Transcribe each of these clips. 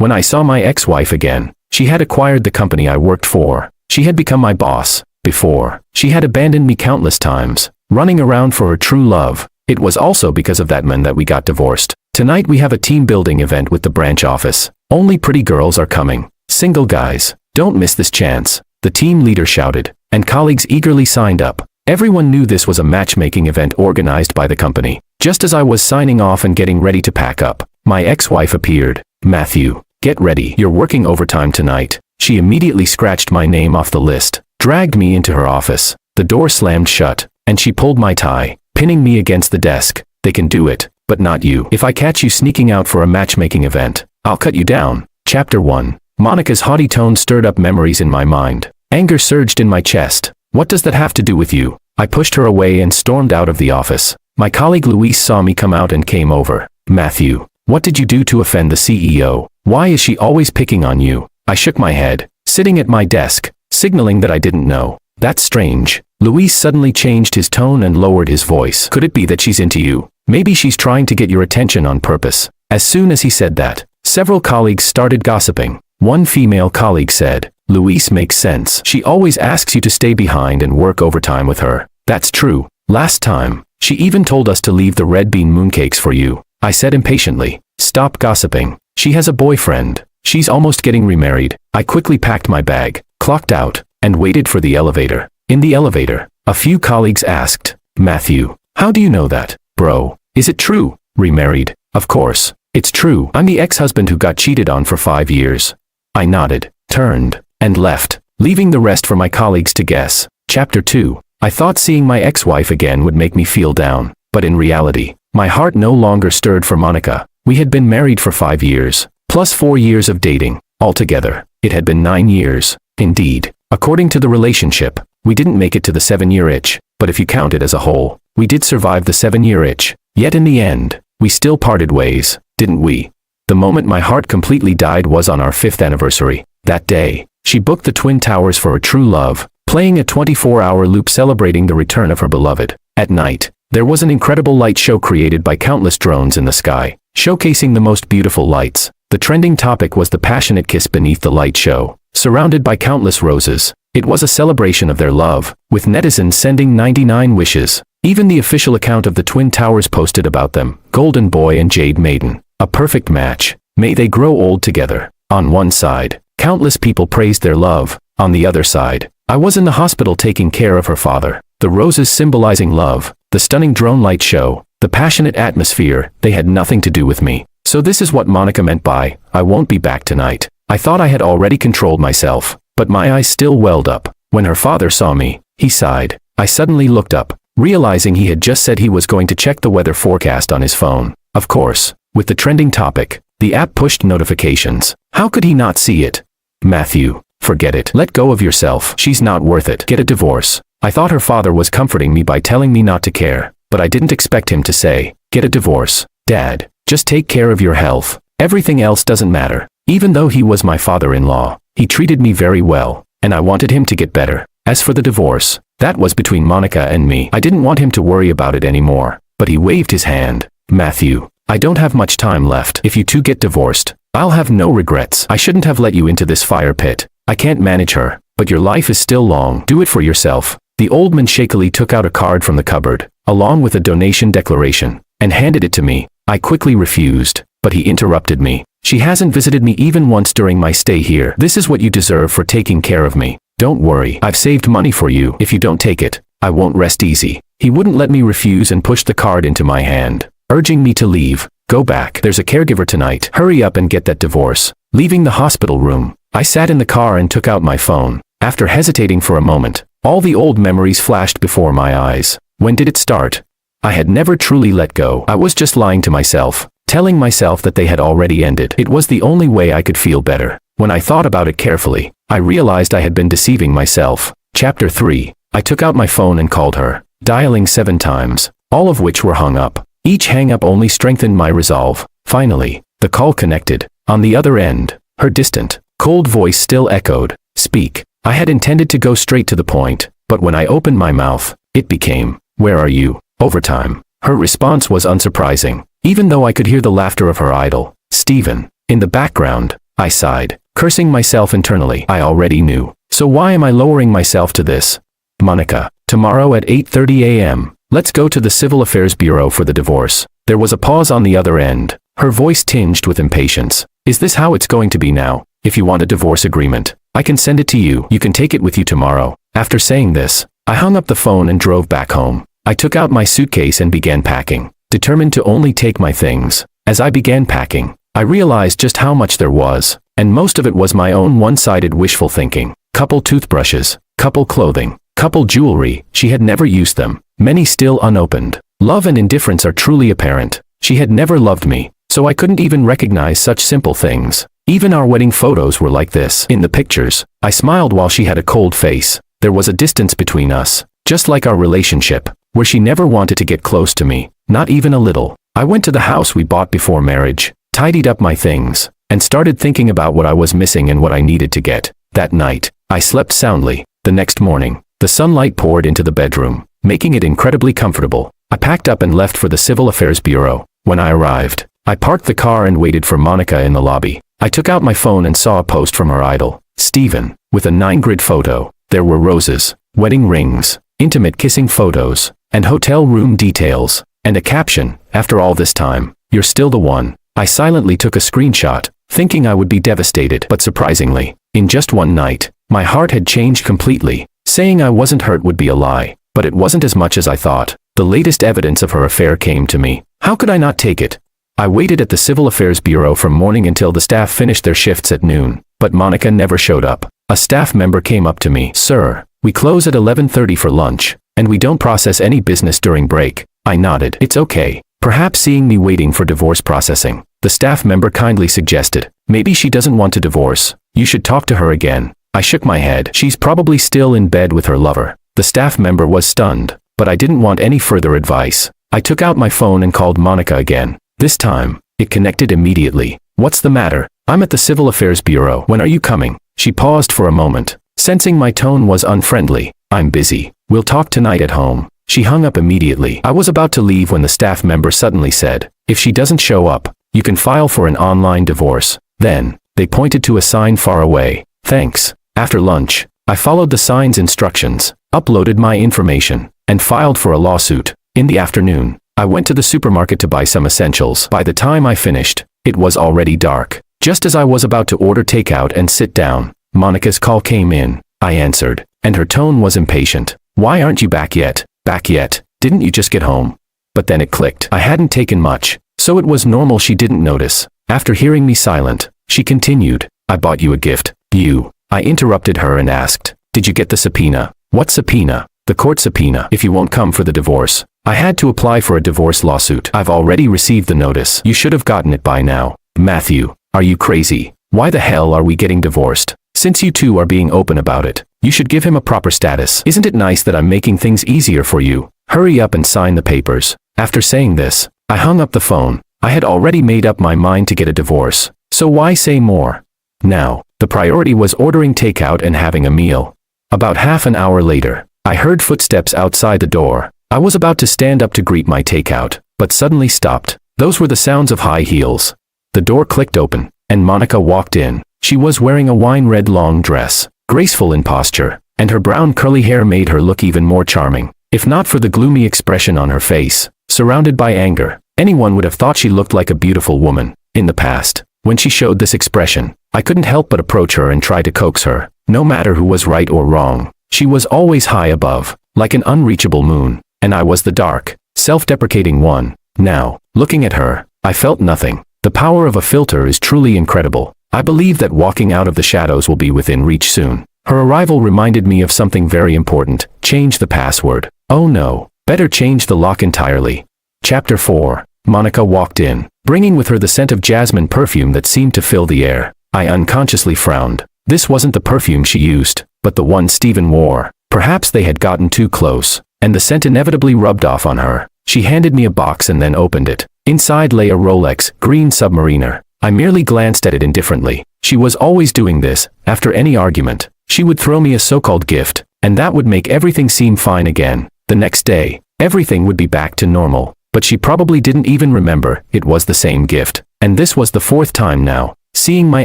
When I saw my ex-wife again, she had acquired the company I worked for. She had become my boss. Before, she had abandoned me countless times, running around for her true love. It was also because of that man that we got divorced. Tonight we have a team-building event with the branch office. Only pretty girls are coming. Single guys. Don't miss this chance. The team leader shouted, and colleagues eagerly signed up. Everyone knew this was a matchmaking event organized by the company. Just as I was signing off and getting ready to pack up, my ex-wife appeared. Matthew, get ready. You're working overtime tonight. She immediately scratched my name off the list, dragged me into her office. The door slammed shut, and she pulled my tie, pinning me against the desk. They can do it, but not you. If I catch you sneaking out for a matchmaking event, I'll cut you down. Chapter 1. Monica's haughty tone stirred up memories in my mind. Anger surged in my chest. What does that have to do with you? I pushed her away and stormed out of the office. My colleague Luis saw me come out and came over. Matthew, what did you do to offend the CEO? Why is she always picking on you? I shook my head, sitting at my desk, signaling that I didn't know. That's strange. Luis suddenly changed his tone and lowered his voice. Could it be that she's into you? Maybe she's trying to get your attention on purpose. As soon as he said that, several colleagues started gossiping. One female colleague said, Luis makes sense. She always asks you to stay behind and work overtime with her. That's true. Last time, she even told us to leave the red bean mooncakes for you. I said impatiently, stop gossiping. She has a boyfriend. She's almost getting remarried. I quickly packed my bag, clocked out, and waited for the elevator. In the elevator, a few colleagues asked, Matthew, how do you know that? Bro, is it true? Remarried? Of course, it's true. I'm the ex-husband who got cheated on for 5 years. I nodded, turned, and left, leaving the rest for my colleagues to guess. Chapter 2. I thought seeing my ex-wife again would make me feel down, but in reality, my heart no longer stirred for Monica. We had been married for 5 years, plus 4 years of dating. Altogether, it had been 9 years. Indeed, according to the relationship, we didn't make it to the 7-year itch, but if you count it as a whole, we did survive the 7-year itch. Yet in the end, we still parted ways, didn't we? The moment my heart completely died was on our 5th anniversary. That day, she booked the Twin Towers for her true love, playing a 24-hour loop celebrating the return of her beloved. At night, there was an incredible light show created by countless drones in the sky, showcasing the most beautiful lights. The trending topic was the passionate kiss beneath the light show, surrounded by countless roses. It was a celebration of their love, with netizens sending 99 wishes. Even the official account of the Twin Towers posted about them, Golden Boy and Jade Maiden. A perfect match. May they grow old together. On one side, countless people praised their love. On the other side, I was in the hospital taking care of her father. The roses symbolizing love, the stunning drone light show, the passionate atmosphere, they had nothing to do with me. So this is what Monica meant by, I won't be back tonight. I thought I had already controlled myself, but my eyes still welled up. When her father saw me, he sighed. I suddenly looked up, realizing he had just said he was going to check the weather forecast on his phone. Of course, with the trending topic, the app pushed notifications. How could he not see it? Matthew, forget it. Let go of yourself. She's not worth it. Get a divorce. I thought her father was comforting me by telling me not to care, but I didn't expect him to say, get a divorce. Dad, just take care of your health. Everything else doesn't matter. Even though he was my father-in-law, he treated me very well, and I wanted him to get better. As for the divorce, that was between Monica and me. I didn't want him to worry about it anymore, but he waved his hand. Matthew, I don't have much time left. If you two get divorced, I'll have no regrets. I shouldn't have let you into this fire pit. I can't manage her, but your life is still long. Do it for yourself. The old man shakily took out a card from the cupboard, along with a donation declaration, and handed it to me. I quickly refused, but he interrupted me. She hasn't visited me even once during my stay here. This is what you deserve for taking care of me. Don't worry, I've saved money for you. If you don't take it, I won't rest easy. He wouldn't let me refuse and pushed the card into my hand, urging me to leave. Go back. There's a caregiver tonight. Hurry up and get that divorce. Leaving the hospital room, I sat in the car and took out my phone. After hesitating for a moment, all the old memories flashed before my eyes. When did it start? I had never truly let go. I was just lying to myself, telling myself that they had already ended. It was the only way I could feel better. When I thought about it carefully, I realized I had been deceiving myself. Chapter 3. I took out my phone and called her, dialing 7 times, all of which were hung up. Each hang-up only strengthened my resolve. Finally, the call connected. On the other end, her distant, cold voice still echoed, "Speak." I had intended to go straight to the point, but when I opened my mouth, it became, "Where are you?" Overtime. Her response was unsurprising, even though I could hear the laughter of her idol, Stephen, in the background. I sighed, cursing myself internally. I already knew. So why am I lowering myself to this? Monica, tomorrow at 8:30 a.m. Let's go to the Civil Affairs Bureau for the divorce. There was a pause on the other end, her voice tinged with impatience. Is this how it's going to be now? If you want a divorce agreement, I can send it to you. You can take it with you tomorrow. After saying this, I hung up the phone and drove back home. I took out my suitcase and began packing, determined to only take my things. As I began packing, I realized just how much there was, and most of it was my own one-sided wishful thinking. Couple toothbrushes, couple clothing, couple jewelry. She had never used them, many still unopened. Love and indifference are truly apparent. She had never loved me, so I couldn't even recognize such simple things. Even our wedding photos were like this. In the pictures, I smiled while she had a cold face. There was a distance between us, just like our relationship, where she never wanted to get close to me, not even a little. I went to the house we bought before marriage, tidied up my things, and started thinking about what I was missing and what I needed to get. That night, I slept soundly. The next morning, the sunlight poured into the bedroom, making it incredibly comfortable. I packed up and left for the Civil Affairs Bureau. When I arrived, I parked the car and waited for Monica in the lobby. I took out my phone and saw a post from her idol, Steven, with a 9-grid photo. There were roses, wedding rings, intimate kissing photos, and hotel room details, and a caption, "After all this time, you're still the one." I silently took a screenshot, thinking I would be devastated, but surprisingly, in just one night, my heart had changed completely. Saying I wasn't hurt would be a lie, but it wasn't as much as I thought. The latest evidence of her affair came to me. How could I not take it? I waited at the Civil Affairs Bureau from morning until the staff finished their shifts at noon, but Monica never showed up. A staff member came up to me. "Sir, we close at 11:30 for lunch, and we don't process any business during break." I nodded. "It's okay." Perhaps seeing me waiting for divorce processing, the staff member kindly suggested, "Maybe she doesn't want to divorce. You should talk to her again." I shook my head. "She's probably still in bed with her lover." The staff member was stunned, but I didn't want any further advice. I took out my phone and called Monica again. This time, it connected immediately. "What's the matter?" "I'm at the Civil Affairs Bureau. When are you coming?" She paused for a moment, sensing my tone was unfriendly. "I'm busy. We'll talk tonight at home." She hung up immediately. I was about to leave when the staff member suddenly said, "If she doesn't show up, you can file for an online divorce." Then, they pointed to a sign far away. "Thanks." After lunch, I followed the sign's instructions, uploaded my information, and filed for a lawsuit. In the afternoon, I went to the supermarket to buy some essentials. By the time I finished, it was already dark. Just as I was about to order takeout and sit down, Monica's call came in. I answered, and her tone was impatient. "Why aren't you back yet?" "Back yet? Didn't you just get home?" But then it clicked. I hadn't taken much, so it was normal she didn't notice. After hearing me silent, she continued, "I bought you a gift." "You?" I interrupted her and asked, "Did you get the subpoena?" "What subpoena?" "The court subpoena. If you won't come for the divorce." I had to apply for a divorce lawsuit. "I've already received the notice. You should have gotten it by now." "Matthew, are you crazy? Why the hell are we getting divorced? Since you two are being open about it, you should give him a proper status. Isn't it nice that I'm making things easier for you? Hurry up and sign the papers." After saying this, I hung up the phone. I had already made up my mind to get a divorce, so why say more? Now, the priority was ordering takeout and having a meal. About half an hour later, I heard footsteps outside the door. I was about to stand up to greet my takeout, but suddenly stopped. Those were the sounds of high heels. The door clicked open, and Monica walked in. She was wearing a wine-red long dress, graceful in posture, and her brown curly hair made her look even more charming. If not for the gloomy expression on her face, surrounded by anger, anyone would have thought she looked like a beautiful woman. In the past, when she showed this expression, I couldn't help but approach her and try to coax her. No matter who was right or wrong, she was always high above, like an unreachable moon, and I was the dark, self-deprecating one. Now, looking at her, I felt nothing. The power of a filter is truly incredible. I believe that walking out of the shadows will be within reach soon. Her arrival reminded me of something very important. Change the password. Oh no, better change the lock entirely. Chapter 4. Monica walked in, bringing with her the scent of jasmine perfume that seemed to fill the air. I unconsciously frowned. This wasn't the perfume she used, but the one Steven wore. Perhaps they had gotten too close, and the scent inevitably rubbed off on her. She handed me a box and then opened it. Inside lay a Rolex green Submariner. I merely glanced at it indifferently. She was always doing this. After any argument, she would throw me a so-called gift, and that would make everything seem fine again. The next day, everything would be back to normal. But she probably didn't even remember it was the same gift. And this was the fourth time now. Seeing my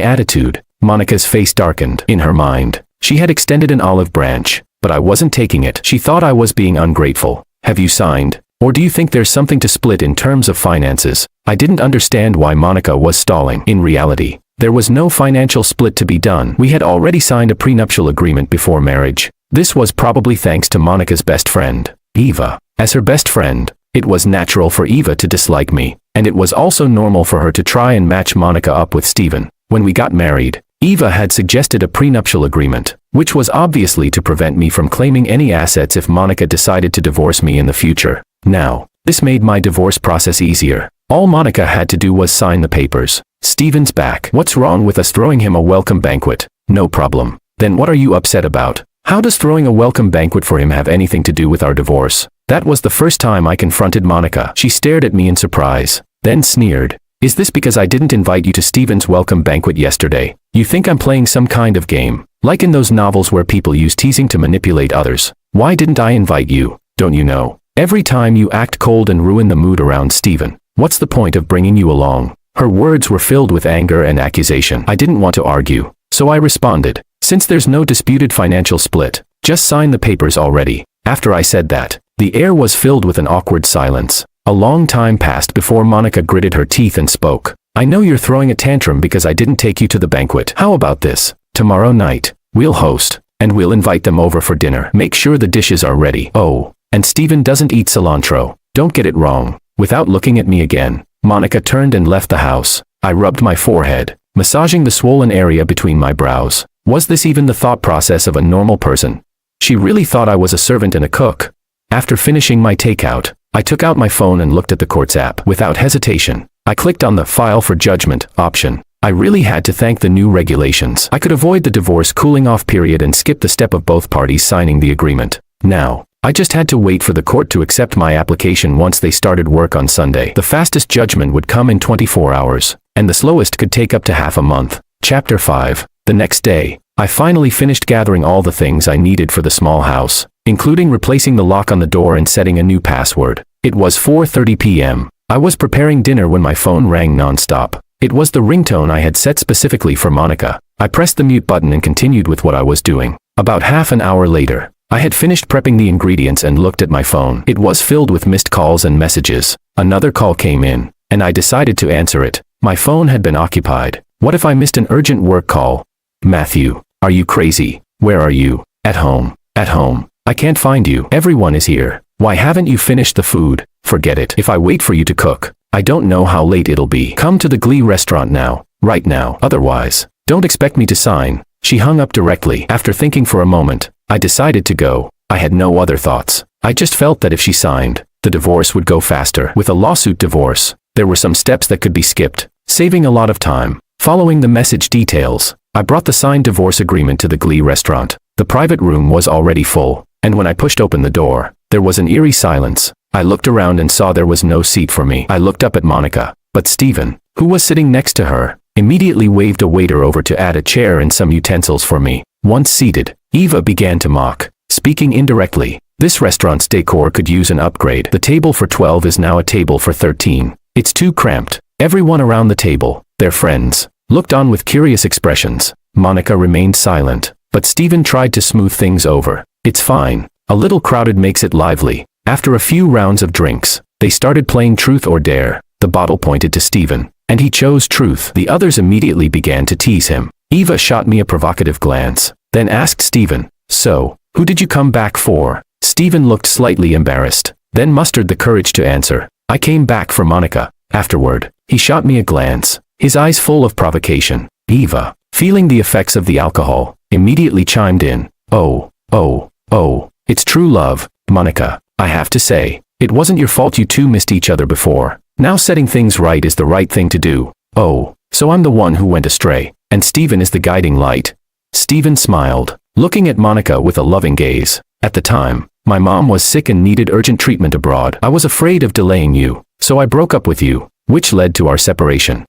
attitude, Monica's face darkened. In her mind, she had extended an olive branch, but I wasn't taking it. She thought I was being ungrateful. Have you signed? Or do you think there's something to split in terms of finances? I didn't understand why Monica was stalling. In reality, there was no financial split to be done. We had already signed a prenuptial agreement before marriage. This was probably thanks to Monica's best friend, Eva. As her best friend, it was natural for Eva to dislike me, and it was also normal for her to try and match Monica up with Steven. When we got married, Eva had suggested a prenuptial agreement, which was obviously to prevent me from claiming any assets if Monica decided to divorce me in the future. Now, this made my divorce process easier. All Monica had to do was sign the papers. Steven's back. What's wrong with us throwing him a welcome banquet? No problem. Then what are you upset about? How does throwing a welcome banquet for him have anything to do with our divorce? That was the first time I confronted Monica. She stared at me in surprise, then sneered. Is this because I didn't invite you to Steven's welcome banquet yesterday? You think I'm playing some kind of game, like in those novels where people use teasing to manipulate others? Why didn't I invite you? Don't you know? Every time you act cold and ruin the mood around Steven. What's the point of bringing you along? Her words were filled with anger and accusation. I didn't want to argue, so I responded. Since there's no disputed financial split, just sign the papers already. After I said that, the air was filled with an awkward silence. A long time passed before Monica gritted her teeth and spoke. I know you're throwing a tantrum because I didn't take you to the banquet. How about this? Tomorrow night, we'll host, and we'll invite them over for dinner. Make sure the dishes are ready. Oh, and Steven doesn't eat cilantro. Don't get it wrong. Without looking at me again, Monica turned and left the house. I rubbed my forehead, massaging the swollen area between my brows. Was this even the thought process of a normal person? She really thought I was a servant and a cook. After finishing my takeout, I took out my phone and looked at the courts app. Without hesitation, I clicked on the File for Judgment option. I really had to thank the new regulations. I could avoid the divorce cooling off period and skip the step of both parties signing the agreement. Now, I just had to wait for the court to accept my application once they started work on Sunday. The fastest judgment would come in 24 hours, and the slowest could take up to half a month. Chapter 5. The next day, I finally finished gathering all the things I needed for the small house, including replacing the lock on the door and setting a new password. It was 4:30 p.m. I was preparing dinner when my phone rang nonstop. It was the ringtone I had set specifically for Monica. I pressed the mute button and continued with what I was doing. About half an hour later, I had finished prepping the ingredients and looked at my phone. It was filled with missed calls and messages. Another call came in, and I decided to answer it. My phone had been occupied. What if I missed an urgent work call? Matthew, are you crazy? Where are you? At home. At home. I can't find you. Everyone is here. Why haven't you finished the food? Forget it. If I wait for you to cook, I don't know how late it'll be. Come to the Glee restaurant now. Right now. Otherwise, don't expect me to sign. She hung up directly. After thinking for a moment, I decided to go. I had no other thoughts. I just felt that if she signed, the divorce would go faster. With a lawsuit divorce, there were some steps that could be skipped, saving a lot of time. Following the message details, I brought the signed divorce agreement to the Glee restaurant. The private room was already full, and when I pushed open the door, there was an eerie silence. I looked around and saw there was no seat for me. I looked up at Monica, but Steven, who was sitting next to her, immediately waved a waiter over to add a chair and some utensils for me. Once seated, Eva began to mock, speaking indirectly. This restaurant's decor could use an upgrade. The table for 12 is now a table for 13. It's too cramped. Everyone around the table, their friends, looked on with curious expressions. Monica remained silent, but Steven tried to smooth things over. It's fine. A little crowded makes it lively. After a few rounds of drinks, they started playing Truth or Dare. The bottle pointed to Steven, and he chose Truth. The others immediately began to tease him. Eva shot me a provocative glance, then asked Steven, "So, who did you come back for?" Steven looked slightly embarrassed, then mustered the courage to answer, "I came back for Monica." Afterward, he shot me a glance, his eyes full of provocation. Eva, feeling the effects of the alcohol, immediately chimed in, Oh, it's true love, Monica. I have to say, it wasn't your fault you two missed each other before. Now setting things right is the right thing to do. Oh, so I'm the one who went astray, and Steven is the guiding light." Steven smiled, looking at Monica with a loving gaze. "At the time, my mom was sick and needed urgent treatment abroad. I was afraid of delaying you, so I broke up with you, which led to our separation."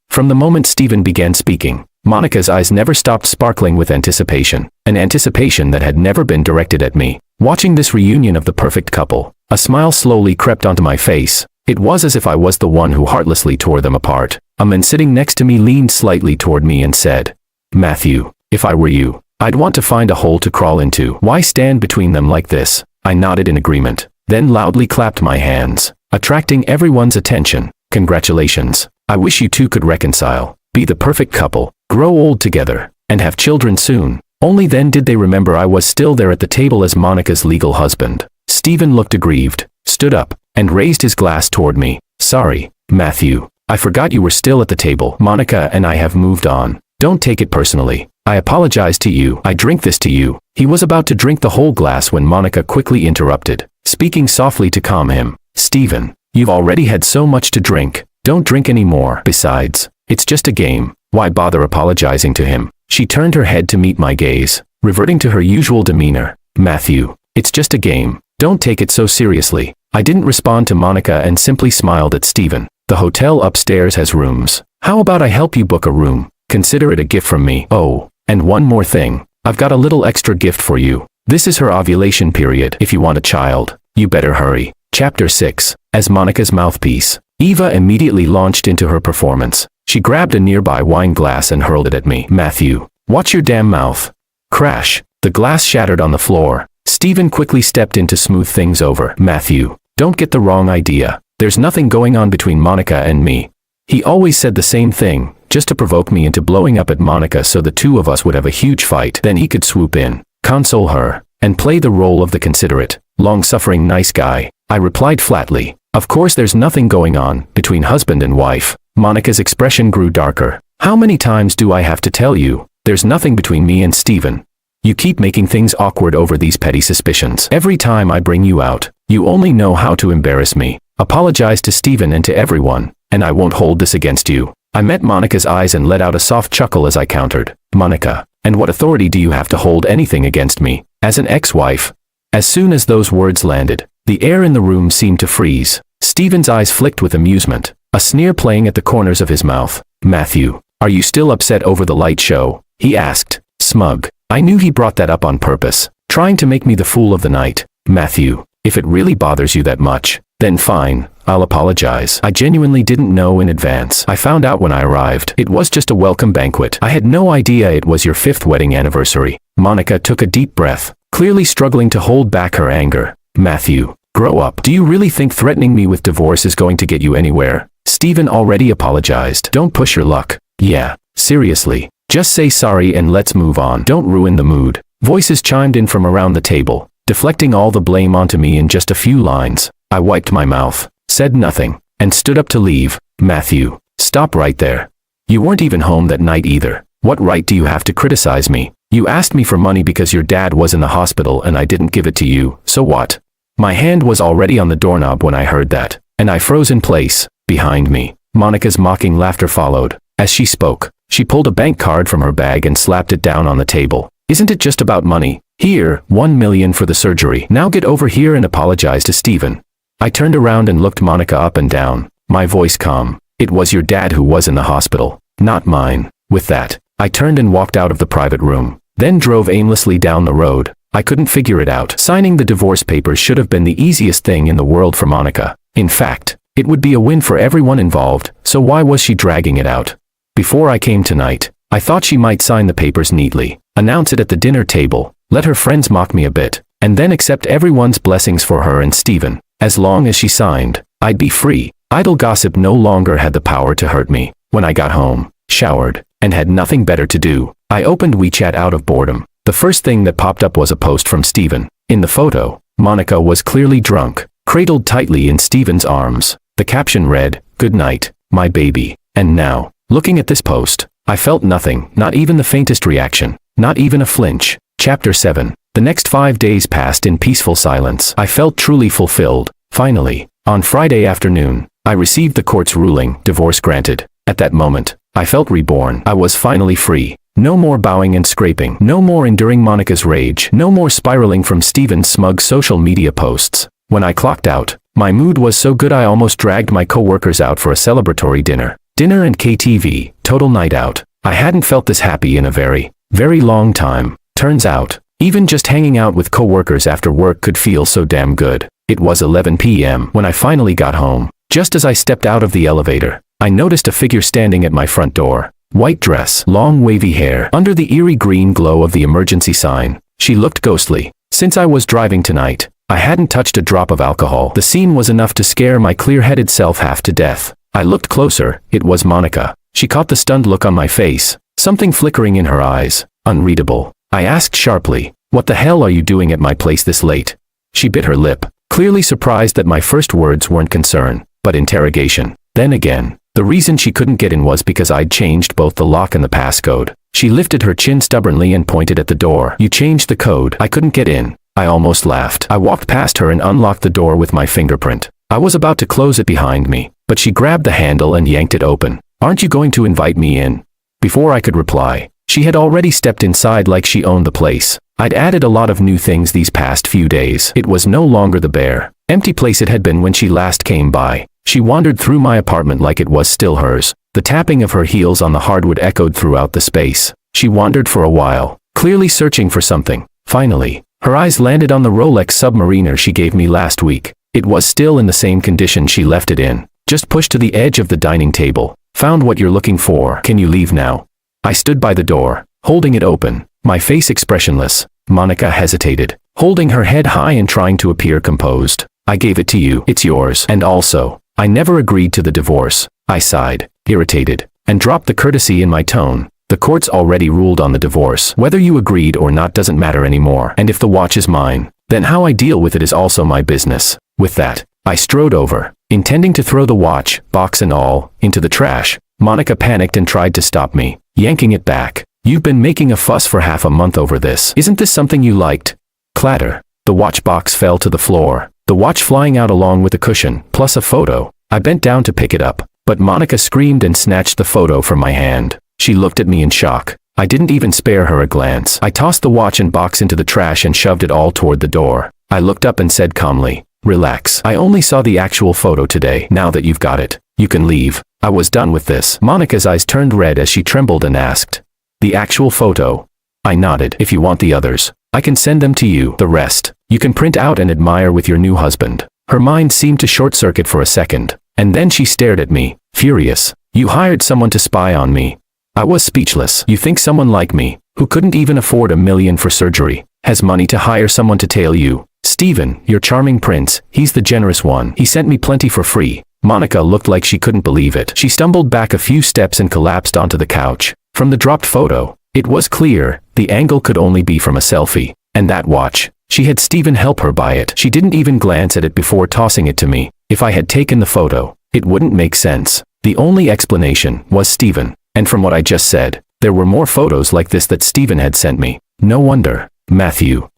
From the moment Steven began speaking, Monica's eyes never stopped sparkling with anticipation, an anticipation that had never been directed at me. Watching this reunion of the perfect couple, a smile slowly crept onto my face. It was as if I was the one who heartlessly tore them apart. A man sitting next to me leaned slightly toward me and said, "Matthew, if I were you, I'd want to find a hole to crawl into. Why stand between them like this?" I nodded in agreement, then loudly clapped my hands, attracting everyone's attention. "Congratulations. I wish you two could reconcile, be the perfect couple, grow old together, and have children soon." Only then did they remember I was still there at the table as Monica's legal husband. Stephen looked aggrieved, stood up, and raised his glass toward me. "Sorry, Matthew. I forgot you were still at the table. Monica and I have moved on. Don't take it personally. I apologize to you. I drink this to you." He was about to drink the whole glass when Monica quickly interrupted, speaking softly to calm him. "Stephen, you've already had so much to drink. Don't drink any more. Besides, it's just a game. Why bother apologizing to him?" She turned her head to meet my gaze, reverting to her usual demeanor. "Matthew, it's just a game. Don't take it so seriously." I didn't respond to Monica and simply smiled at Stephen. "The hotel upstairs has rooms. How about I help you book a room? Consider it a gift from me. Oh, and one more thing. I've got a little extra gift for you. This is her ovulation period. If you want a child, you better hurry." Chapter 6. As Monica's mouthpiece, Eva immediately launched into her performance. She grabbed a nearby wine glass and hurled it at me. "Matthew, watch your damn mouth." Crash. The glass shattered on the floor. Stephen quickly stepped in to smooth things over. "Matthew, don't get the wrong idea. There's nothing going on between Monica and me. He always said the same thing, just to provoke me into blowing up at Monica so the two of us would have a huge fight. Then he could swoop in, console her, and play the role of the considerate, long-suffering nice guy." I replied flatly. "Of course there's nothing going on between husband and wife." Monica's expression grew darker. "How many times do I have to tell you? There's nothing between me and Stephen. You keep making things awkward over these petty suspicions. Every time I bring you out, you only know how to embarrass me. Apologize to Stephen and to everyone, and I won't hold this against you." I met Monica's eyes and let out a soft chuckle as I countered. "Monica, and what authority do you have to hold anything against me, as an ex-wife?" As soon as those words landed, the air in the room seemed to freeze. Stephen's eyes flicked with amusement, a sneer playing at the corners of his mouth. "Matthew, are you still upset over the light show?" he asked, smug. I knew he brought that up on purpose, trying to make me the fool of the night. "Matthew, if it really bothers you that much, then fine, I'll apologize. I genuinely didn't know in advance. I found out when I arrived. It was just a welcome banquet. I had no idea it was your 5th wedding anniversary." Monica took a deep breath, clearly struggling to hold back her anger. "Matthew, grow up. Do you really think threatening me with divorce is going to get you anywhere? Stephen already apologized. Don't push your luck." "Yeah, seriously. Just say sorry and let's move on. Don't ruin the mood." Voices chimed in from around the table, deflecting all the blame onto me in just a few lines. I wiped my mouth, said nothing, and stood up to leave. "Matthew, stop right there. You weren't even home that night either. What right do you have to criticize me? You asked me for money because your dad was in the hospital and I didn't give it to you, so what?" My hand was already on the doorknob when I heard that, and I froze in place. Behind me, Monica's mocking laughter followed. As she spoke, she pulled a bank card from her bag and slapped it down on the table. "Isn't it just about money? Here, 1 million for the surgery. Now get over here and apologize to Stephen." I turned around and looked Monica up and down, my voice calm. "It was your dad who was in the hospital, not mine." With that, I turned and walked out of the private room, then drove aimlessly down the road. I couldn't figure it out. Signing the divorce papers should have been the easiest thing in the world for Monica. In fact, it would be a win for everyone involved, so why was she dragging it out? Before I came tonight, I thought she might sign the papers neatly, announce it at the dinner table, let her friends mock me a bit, and then accept everyone's blessings for her and Stephen. As long as she signed, I'd be free. Idle gossip no longer had the power to hurt me. When I got home, showered, and had nothing better to do, I opened WeChat out of boredom. The first thing that popped up was a post from Stephen. In the photo, Monica was clearly drunk, cradled tightly in Stephen's arms. The caption read, "Good night, my baby." And now, looking at this post, I felt nothing, not even the faintest reaction, not even a flinch. Chapter 7. The next 5 days passed in peaceful silence. I felt truly fulfilled. Finally, on Friday afternoon, I received the court's ruling, divorce granted. At that moment, I felt reborn. I was finally free. No more bowing and scraping. No more enduring Monica's rage. No more spiraling from Stephen's smug social media posts. When I clocked out, my mood was so good I almost dragged my co-workers out for a celebratory dinner. Dinner and KTV, total night out. I hadn't felt this happy in a very, very long time. Turns out, even just hanging out with co-workers after work could feel so damn good. It was 11 p.m. when I finally got home. Just as I stepped out of the elevator, I noticed a figure standing at my front door. White dress, long wavy hair, under the eerie green glow of the emergency sign. She looked ghostly. Since I was driving tonight, I hadn't touched a drop of alcohol. The scene was enough to scare my clear-headed self half to death. I looked closer. It was Monica. She caught the stunned look on my face, something flickering in her eyes, unreadable. I asked sharply, "What the hell are you doing at my place this late?" She bit her lip, clearly surprised that my first words weren't concern, but interrogation. Then again, the reason she couldn't get in was because I'd changed both the lock and the passcode. She lifted her chin stubbornly and pointed at the door. "You changed the code. I couldn't get in." I almost laughed. I walked past her and unlocked the door with my fingerprint. I was about to close it behind me, but she grabbed the handle and yanked it open. "Aren't you going to invite me in?" Before I could reply, she had already stepped inside like she owned the place. I'd added a lot of new things these past few days. It was no longer the bare, empty place it had been when she last came by. She wandered through my apartment like it was still hers. The tapping of her heels on the hardwood echoed throughout the space. She wandered for a while, clearly searching for something. Finally, her eyes landed on the Rolex Submariner she gave me last week. It was still in the same condition she left it in. "Just push to the edge of the dining table. Found what you're looking for. Can you leave now?" I stood by the door, holding it open, my face expressionless. Monica hesitated, holding her head high and trying to appear composed. "I gave it to you. It's yours. And also, I never agreed to the divorce." I sighed, irritated, and dropped the courtesy in my tone. "The court's already ruled on the divorce. Whether you agreed or not doesn't matter anymore. And if the watch is mine, then how I deal with it is also my business." With that, I strode over, intending to throw the watch, box and all, into the trash. Monica panicked and tried to stop me, yanking it back. "You've been making a fuss for half a month over this. Isn't this something you liked?" Clatter. The watch box fell to the floor, the watch flying out along with the cushion, plus a photo. I bent down to pick it up, but Monica screamed and snatched the photo from my hand. She looked at me in shock. I didn't even spare her a glance. I tossed the watch and box into the trash and shoved it all toward the door. I looked up and said calmly, "Relax. I only saw the actual photo today. Now that you've got it, you can leave." I was done with this. Monica's eyes turned red as she trembled and asked, "The actual photo?" I nodded. "If you want the others, I can send them to you. The rest, you can print out and admire with your new husband." Her mind seemed to short-circuit for a second, and then she stared at me, furious. "You hired someone to spy on me." I was speechless. "You think someone like me, who couldn't even afford $1 million for surgery, has money to hire someone to tail you? Stephen, your charming prince, he's the generous one. He sent me plenty for free." Monica looked like she couldn't believe it. She stumbled back a few steps and collapsed onto the couch. From the dropped photo, it was clear, the angle could only be from a selfie. And that watch, she had Stephen help her buy it. She didn't even glance at it before tossing it to me. If I had taken the photo, it wouldn't make sense. The only explanation was Stephen. And from what I just said, there were more photos like this that Stephen had sent me. No wonder. Matthew.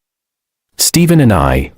Stephen and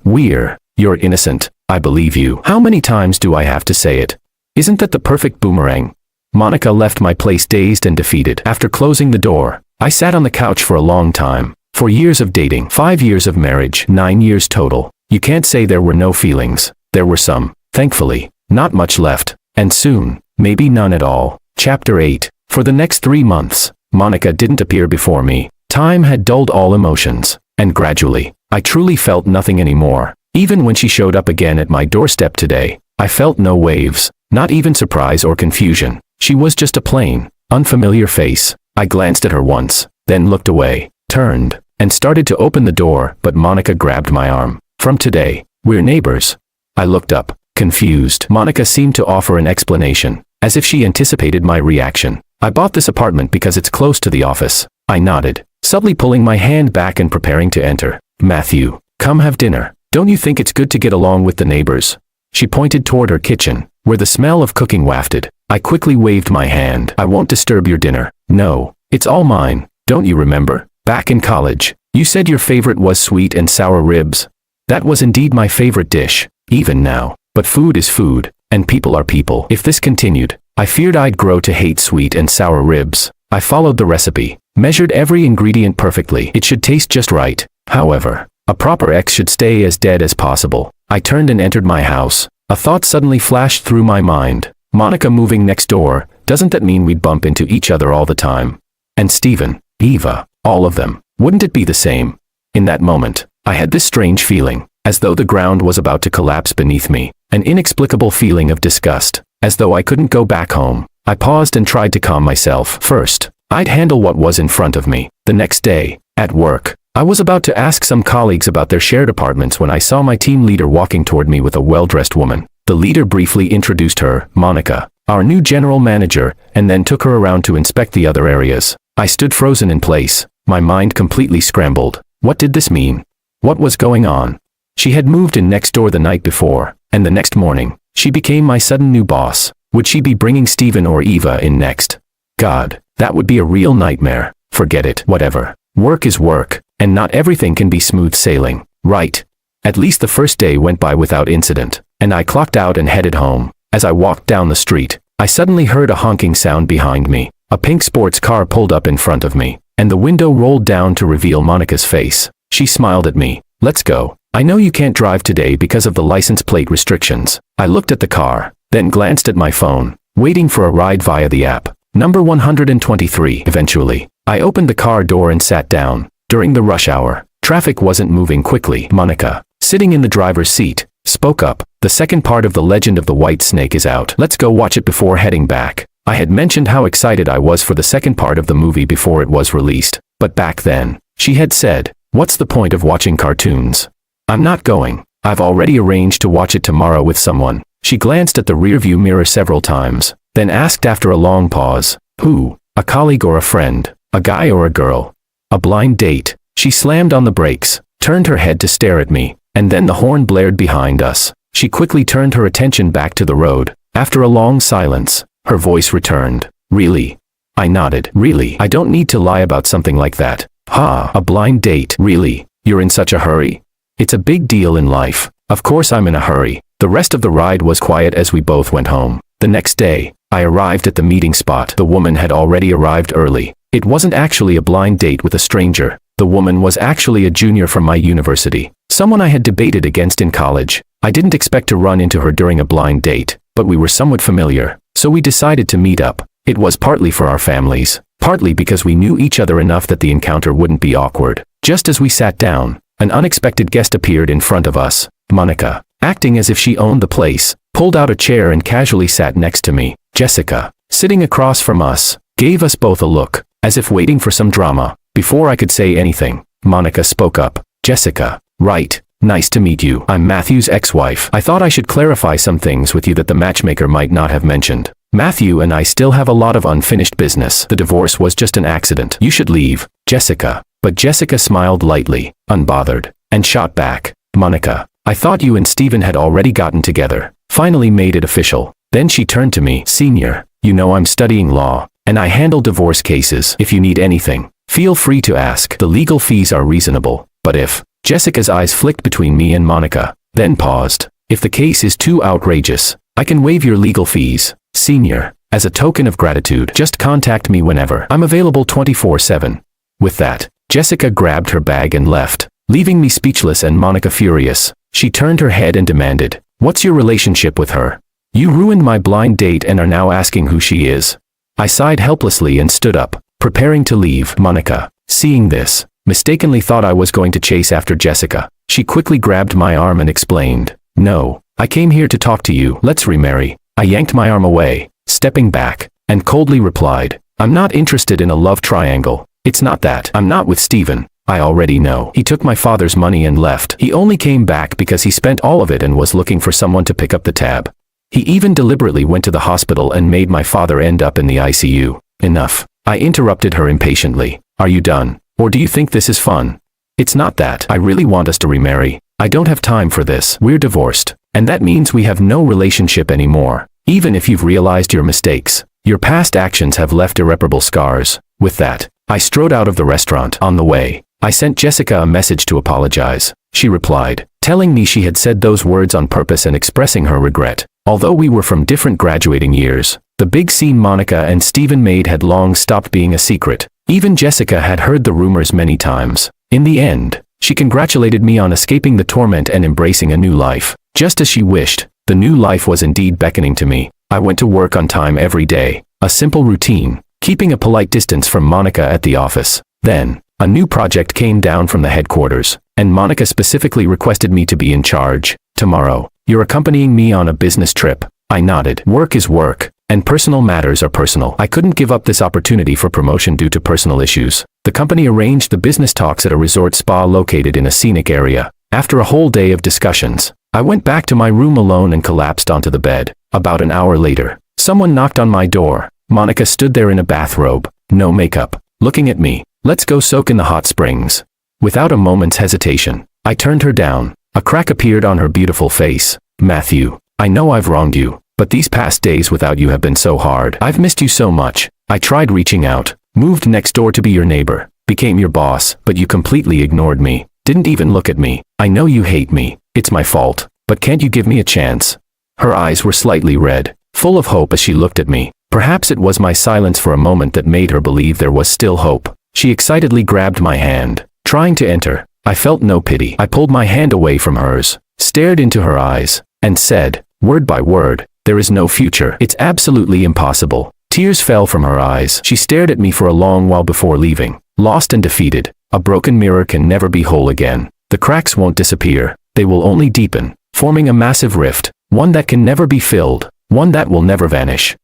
you're innocent. I believe you. How many times do I have to say it? Isn't that the perfect boomerang? Monica left my place dazed and defeated. After closing the door, I sat on the couch for a long time. 4 years of dating, 5 years of marriage, 9 years total. You can't say there were no feelings. There were some. Thankfully, not much left. And soon, maybe none at all. Chapter 8. For the next 3 months, Monica didn't appear before me. Time had dulled all emotions, and gradually, I truly felt nothing anymore. Even when she showed up again at my doorstep today, I felt no waves, not even surprise or confusion. She was just a plain, unfamiliar face. I glanced at her once, then looked away, turned, and started to open the door, but Monica grabbed my arm. "From today, we're neighbors." I looked up, confused. Monica seemed to offer an explanation, as if she anticipated my reaction. "I bought this apartment because it's close to the office." I nodded, subtly pulling my hand back and preparing to enter. "Matthew, come have dinner. Don't you think it's good to get along with the neighbors?" She pointed toward her kitchen, where the smell of cooking wafted. I quickly waved my hand. "I won't disturb your dinner. No, it's all mine. Don't you remember? Back in college, you said your favorite was sweet and sour ribs. That was indeed my favorite dish, even now. But food is food, and people are people." If this continued, I feared I'd grow to hate sweet and sour ribs. I followed the recipe, measured every ingredient perfectly. It should taste just right. However, a proper ex should stay as dead as possible. I turned and entered my house. A thought suddenly flashed through my mind. Monica moving next door, doesn't that mean we'd bump into each other all the time? And Stephen, Eva, all of them, wouldn't it be the same? In that moment, I had this strange feeling, as though the ground was about to collapse beneath me, an inexplicable feeling of disgust, as though I couldn't go back home. I paused and tried to calm myself. First, I'd handle what was in front of me. The next day, at work, I was about to ask some colleagues about their shared apartments when I saw my team leader walking toward me with a well-dressed woman. The leader briefly introduced her, Monica, our new general manager, and then took her around to inspect the other areas. I stood frozen in place, my mind completely scrambled. What did this mean? What was going on? She had moved in next door the night before, and the next morning, she became my sudden new boss. Would she be bringing Steven or Eva in next? God, that would be a real nightmare. Forget it, whatever. Work is work, and not everything can be smooth sailing, right? At least the first day went by without incident, and I clocked out and headed home. As I walked down the street, I suddenly heard a honking sound behind me. A pink sports car pulled up in front of me, and the window rolled down to reveal Monica's face. She smiled at me. Let's go. I know you can't drive today because of the license plate restrictions. I looked at the car, then glanced at my phone, waiting for a ride via the app. Number 123. Eventually, I opened the car door and sat down. During the rush hour, traffic wasn't moving quickly. Monica, sitting in the driver's seat, spoke up. The second part of The Legend of the White Snake is out. Let's go watch it before heading back. I had mentioned how excited I was for the second part of the movie before it was released, but back then, she had said, "What's the point of watching cartoons? I'm not going. I've already arranged to watch it tomorrow with someone." She glanced at the rearview mirror several times, then asked after a long pause, "Who? A colleague or a friend? A guy or a girl? A blind date?" She slammed on the brakes, turned her head to stare at me, and then the horn blared behind us. She quickly turned her attention back to the road. After a long silence, her voice returned. "Really?" I nodded. "Really? I don't need to lie about something like that." "Ha, a blind date? Really? You're in such a hurry?" "It's a big deal in life. Of course I'm in a hurry." The rest of the ride was quiet as we both went home. The next day, I arrived at the meeting spot. The woman had already arrived early. It wasn't actually a blind date with a stranger. The woman was actually a junior from my university, someone I had debated against in college. I didn't expect to run into her during a blind date, but we were somewhat familiar, so we decided to meet up. It was partly for our families, partly because we knew each other enough that the encounter wouldn't be awkward. Just as we sat down, an unexpected guest appeared in front of us. Monica, acting as if she owned the place, pulled out a chair and casually sat next to me. Jessica, sitting across from us, gave us both a look, as if waiting for some drama. Before I could say anything, Monica spoke up. "Jessica, right. Nice to meet you. I'm Matthew's ex-wife. I thought I should clarify some things with you that the matchmaker might not have mentioned. Matthew and I still have a lot of unfinished business. The divorce was just an accident. You should leave, Jessica." But Jessica smiled lightly, unbothered, and shot back. "Monica, I thought you and Steven had already gotten together. Finally made it official." Then she turned to me. "Senior, you know I'm studying law, and I handle divorce cases. If you need anything, feel free to ask. The legal fees are reasonable, but if..." Jessica's eyes flicked between me and Monica, then paused. "If the case is too outrageous, I can waive your legal fees. Senior, as a token of gratitude, just contact me whenever. I'm available 24/7. With that, Jessica grabbed her bag and left, leaving me speechless and Monica furious. She turned her head and demanded, "What's your relationship with her? You ruined my blind date and are now asking who she is." I sighed helplessly and stood up, preparing to leave. Monica, seeing this, mistakenly thought I was going to chase after Jessica. She quickly grabbed my arm and explained, "No, I came here to talk to you. Let's remarry." I yanked my arm away, stepping back, and coldly replied, "I'm not interested in a love triangle. It's not that. I'm not with Steven. I already know. He took my father's money and left. He only came back because he spent all of it and was looking for someone to pick up the tab. He even deliberately went to the hospital and made my father end up in the ICU. Enough." I interrupted her impatiently. "Are you done? Or do you think this is fun?" "It's not that. I really want us to remarry. I don't have time for this. We're divorced, and that means we have no relationship anymore. Even if you've realized your mistakes, your past actions have left irreparable scars." With that, I strode out of the restaurant. On the way, I sent Jessica a message to apologize. She replied, telling me she had said those words on purpose and expressing her regret. Although we were from different graduating years, the big scene Monica and Steven made had long stopped being a secret. Even Jessica had heard the rumors many times. In the end, she congratulated me on escaping the torment and embracing a new life. Just as she wished, the new life was indeed beckoning to me. I went to work on time every day, a simple routine, keeping a polite distance from Monica at the office. Then, a new project came down from the headquarters, and Monica specifically requested me to be in charge. "Tomorrow, you're accompanying me on a business trip." I nodded. "Work is work, and personal matters are personal. I couldn't give up this opportunity for promotion due to personal issues. The company arranged the business talks at a resort spa located in a scenic area. After a whole day of discussions, I went back to my room alone and collapsed onto the bed. About an hour later, someone knocked on my door. Monica stood there in a bathrobe, no makeup, looking at me. "Let's go soak in the hot springs." Without a moment's hesitation, I turned her down. A crack appeared on her beautiful face. "Matthew, I know I've wronged you, but these past days without you have been so hard. I've missed you so much." I tried reaching out, moved next door to be your neighbor, became your boss, but you completely ignored me. Didn't even look at me. I know you hate me. It's my fault, but can't you give me a chance? Her eyes were slightly red, full of hope as she looked at me. Perhaps it was my silence for a moment that made her believe there was still hope. She excitedly grabbed my hand, trying to enter. I felt no pity. I pulled my hand away from hers, stared into her eyes, and said, word by word, "There is no future. It's absolutely impossible." Tears fell from her eyes. She stared at me for a long while before leaving, lost and defeated. A broken mirror can never be whole again. The cracks won't disappear. They will only deepen, forming a massive rift, one that can never be filled, one that will never vanish.